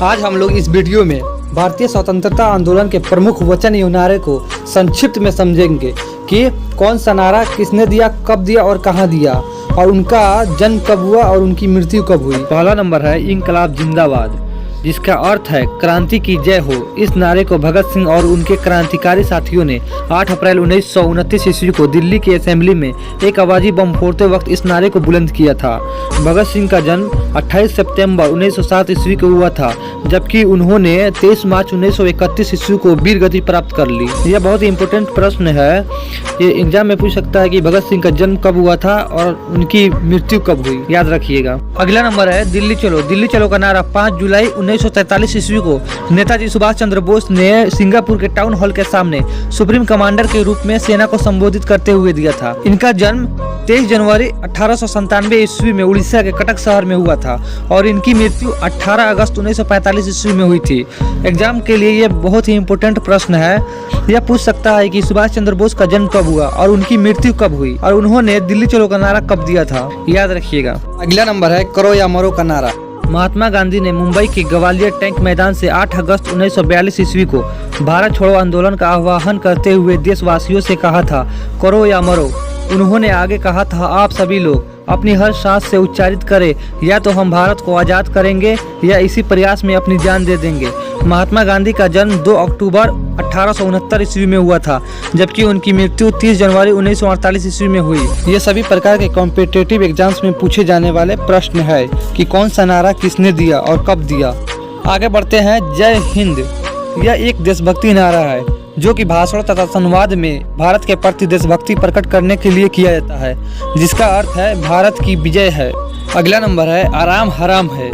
आज हम लोग इस वीडियो में भारतीय स्वतंत्रता आंदोलन के प्रमुख वचन एवं नारे को संक्षिप्त में समझेंगे कि कौन सा नारा किसने दिया, कब दिया और कहाँ दिया, और उनका जन्म कब हुआ और उनकी मृत्यु कब हुई। पहला नंबर है इंकलाब जिंदाबाद, जिसका अर्थ है क्रांति की जय हो। इस नारे को भगत सिंह और उनके क्रांतिकारी साथियों ने 8 अप्रैल 1929 ईस्वी को दिल्ली की असेंबली में एक आवाजी बम फोड़ते वक्त इस नारे को बुलंद किया था। भगत सिंह का जन्म 28 सितंबर 1907 ईस्वी को हुआ था, जबकि उन्होंने 23 मार्च 1931 ईस्वी को वीर गति प्राप्त कर ली। यह बहुत ही इम्पोर्टेंट प्रश्न है, ये एग्जाम में पूछ सकता है कि भगत सिंह का जन्म कब हुआ था और उनकी मृत्यु कब हुई, याद रखिएगा। अगला नंबर है दिल्ली चलो। दिल्ली चलो का नारा 5 जुलाई 1943 ईस्वी को नेताजी सुभाष चंद्र बोस ने सिंगापुर के टाउन हॉल के सामने सुप्रीम कमांडर के रूप में सेना को संबोधित करते हुए दिया था। इनका जन्म 23 जनवरी 1897 ईस्वी में उड़ीसा के कटक शहर में हुआ था और इनकी मृत्यु 18 अगस्त 1945 ईस्वी में हुई थी। एग्जाम के लिए ये बहुत ही इम्पोर्टेंट प्रश्न है। यह पूछ सकता है कि सुभाष चंद्र बोस का जन्म कब हुआ और उनकी मृत्यु कब हुई और उन्होंने दिल्ली चलो का नारा कब दिया था, याद रखिएगा। अगला नंबर है करो या मरो का नारा। महात्मा गांधी ने मुंबई के ग्वालियर टैंक मैदान से 8 अगस्त 1942 ईस्वी को भारत छोड़ो आंदोलन का आह्वान करते हुए देशवासियों से कहा था, करो या मरो। उन्होंने आगे कहा था, आप सभी लोग अपनी हर सांस से उच्चारित करें, या तो हम भारत को आज़ाद करेंगे या इसी प्रयास में अपनी जान दे देंगे। महात्मा गांधी का जन्म 2 अक्टूबर 1869 ईस्वी में हुआ था, जबकि उनकी मृत्यु 30 जनवरी 1948 ईस्वी में हुई। ये सभी प्रकार के कॉम्पिटिटिव एग्जाम्स में पूछे जाने वाले प्रश्न है कि कौन सा नारा किसने दिया और कब दिया। आगे बढ़ते हैं। जय हिंद, यह एक देशभक्ति नारा है जो कि भाषण तथा संवाद में भारत के प्रति देशभक्ति प्रकट करने के लिए किया जाता है, जिसका अर्थ है भारत की विजय है। अगला नंबर है आराम हराम है।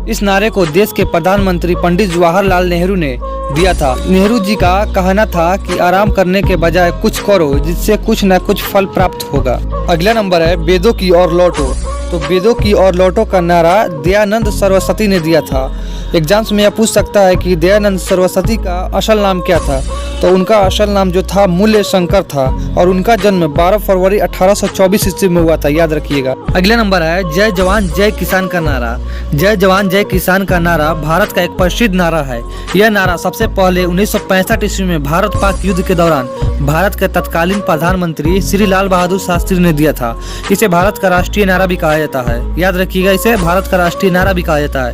इस नारे को देश के प्रधानमंत्री पंडित जवाहरलाल नेहरू ने दिया था। नेहरू जी का कहना था कि आराम करने के बजाय कुछ करो, जिससे कुछ न कुछ फल प्राप्त होगा। अगला नंबर है वेदों की ओर लौटो। तो वेदों की ओर लौटो का नारा दयानंद सरस्वती ने दिया था। एग्जाम्स में यह पूछ सकता है कि दयानंद सरस्वती का असल नाम क्या था। तो उनका असल नाम जो था मूल्य शंकर था और उनका जन्म 12 फरवरी 1824 ईस्वी में हुआ था, याद रखिएगा। अगला नंबर है जय जवान जय किसान का नारा। जय जवान जय किसान का नारा भारत का एक प्रसिद्ध नारा है। यह नारा सबसे पहले 1965 ईस्वी में भारत पाक युद्ध के दौरान भारत के तत्कालीन प्रधानमंत्री श्री लाल बहादुर शास्त्री ने दिया था। इसे भारत का राष्ट्रीय नारा भी कहा जाता है, याद रखिएगा, इसे भारत का राष्ट्रीय नारा भी कहा जाता है,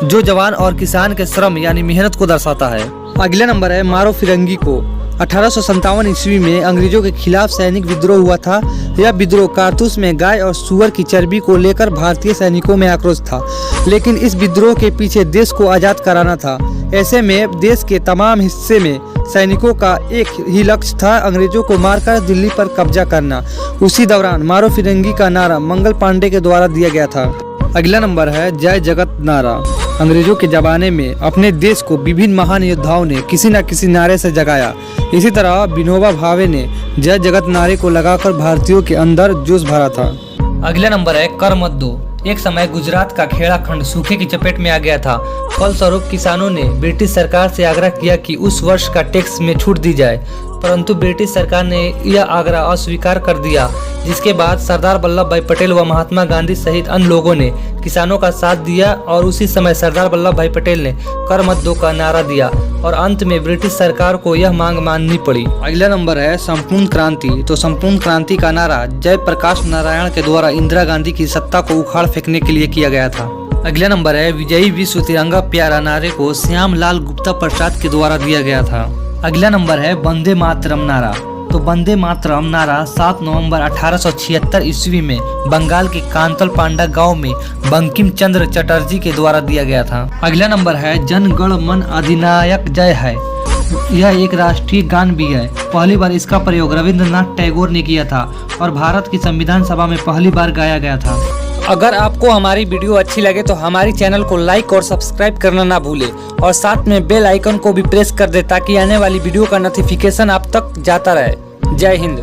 जो जवान और किसान के श्रम यानी मेहनत को दर्शाता है। अगला नंबर है मारो फिरंगी को। 1857 ईस्वी में अंग्रेजों के खिलाफ सैनिक विद्रोह हुआ था। यह विद्रोह कारतूस में गाय और सुअर की चर्बी को लेकर भारतीय सैनिकों में आक्रोश था, लेकिन इस विद्रोह के पीछे देश को आज़ाद कराना था। ऐसे में देश के तमाम हिस्से में सैनिकों का एक ही लक्ष्य था, अंग्रेजों को मारकर दिल्ली पर कब्जा करना। उसी दौरान मारो फिरंगी का नारा मंगल पांडे के द्वारा दिया गया था। अगला नंबर है जय जगत नारा। अंग्रेजों के जमाने में अपने देश को विभिन्न महान योद्धाओं ने किसी न किसी नारे से जगाया। इसी तरह विनोबा भावे ने जय जगत नारे को लगाकर भारतीयों के अंदर जोश भरा था। अगला नंबर है कर मत दो। एक समय गुजरात का खेड़ा खंड सूखे की चपेट में आ गया था। फलस्वरूप किसानों ने ब्रिटिश सरकार से आग्रह किया कि उस वर्ष का टैक्स में छूट दी जाए, परंतु ब्रिटिश सरकार ने यह आग्रह अस्वीकार कर दिया, जिसके बाद सरदार वल्लभ भाई पटेल व महात्मा गांधी सहित अन्य लोगों ने किसानों का साथ दिया और उसी समय सरदार वल्लभ भाई पटेल ने कर मत दो का नारा दिया और अंत में ब्रिटिश सरकार को यह मांग माननी पड़ी। अगला नंबर है संपूर्ण क्रांति। तो संपूर्ण क्रांति का नारा जयप्रकाश नारायण के द्वारा इंदिरा गांधी की सत्ता को उखाड़ फेंकने के लिए किया गया था। अगला नंबर है विजयी विश्व तिरंगा प्यारा नारे को श्याम लाल गुप्ता प्रसाद के द्वारा दिया गया था। अगला नंबर है वंदे मातरम नारा। तो वंदे मातरम नारा 7 नवंबर 1876 ईस्वी में बंगाल के कांतल पांडा गांव में बंकिम चंद्र चटर्जी के द्वारा दिया गया था। अगला नंबर है जन गण मन अधिनायक जय है। यह एक राष्ट्रीय गान भी है। पहली बार इसका प्रयोग रविंद्रनाथ टैगोर ने किया था और भारत की संविधान सभा में पहली बार गाया गया था। अगर आपको हमारी वीडियो अच्छी लगे तो हमारी चैनल को लाइक और सब्सक्राइब करना ना भूले और साथ में बेल आइकन को भी प्रेस कर दे ताकि आने वाली वीडियो का नोटिफिकेशन आप तक जाता रहे। जय हिंद।